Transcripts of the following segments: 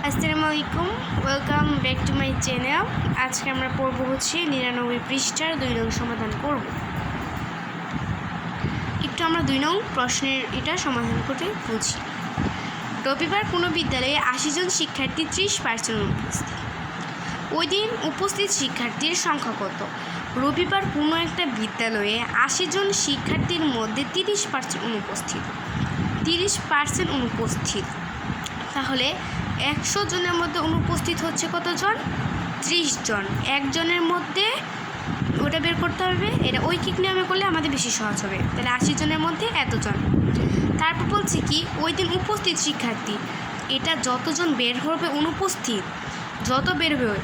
আসসালামু আলাইকুম, welcome back to my channel. আজকে আমরা পড়ব হচ্ছে 99 পৃষ্ঠার 2 নং সমাধান করব। একটু আমরা 2 নং প্রশ্নের এটা সমাধান করতে বুঝি। রবিবার কোনো বিদ্যালয়ে 80 জন শিক্ষার্থী 30% উপস্থিত। ওই দিন উপস্থিত শিক্ষার্থীর সংখ্যা কত? রবিবার কোনো একটা বিদ্যালয়ে 80 জন শিক্ষার্থীর মধ্যে 30% অনুপস্থিত। 30% অনুপস্থিত, তাহলে 100 জনের মধ্যে অনুপস্থিত হচ্ছে কতজন? 30 জন। একজনের মধ্যে ওটা বের করতে হবে, এটা ঐকিক নিয়মে করলে আমাদের বেশি সহজ হবে। তাহলে 80 জনের মধ্যে এতজন। তারপর বলছে কি, ওই দিন উপস্থিত শিক্ষার্থী, এটা যতজন বের হবে অনুপস্থিত, যত বের হবে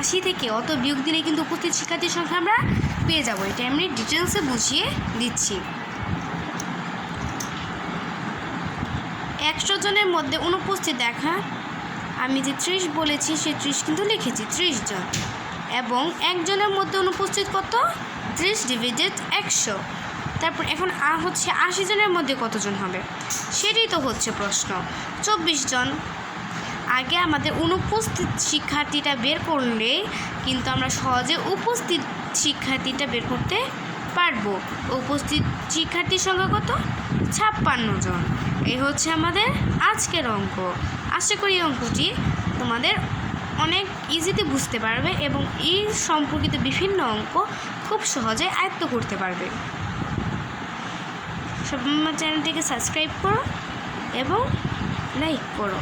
80 থেকে অত বিয়োগ দিলে কিন্তু উপস্থিত শিক্ষার্থীর সংখ্যা আমরা পেয়ে যাব। এটা আমি ডিটেলসে বুঝিয়ে দিচ্ছি। 100 জনের মধ্যে অনুপস্থিত দেখা, আমি যে 30 বলেছি সে 30 কিন্তু লিখেছি 30 জন, এবং একজনের মধ্যে অনুপস্থিত কত? 30 ডিভাইডেড 100। তারপর এখন হচ্ছে 80 জনের মধ্যে কতজন হবে সেটাই তো হচ্ছে প্রশ্ন। 24 জন। আগে আমাদের অনুপস্থিত শিক্ষার্থীটা বের করলে কিন্তু আমরা সহজে উপস্থিত শিক্ষার্থীটা বের করতে পারবো। উপস্থিত শিক্ষার্থীর সংখ্যা কত? 56 জন। এই হচ্ছে আমাদের আজকের অঙ্ক। আশা করি অঙ্কটি তোমাদের অনেক ইজিতে বুঝতে পারবে এবং এই সম্পর্কিত বিভিন্ন অঙ্ক খুব সহজে আয়ত্ত করতে পারবে। সবাই আমার চ্যানেলটিকে সাবস্ক্রাইব করো এবং লাইক করো।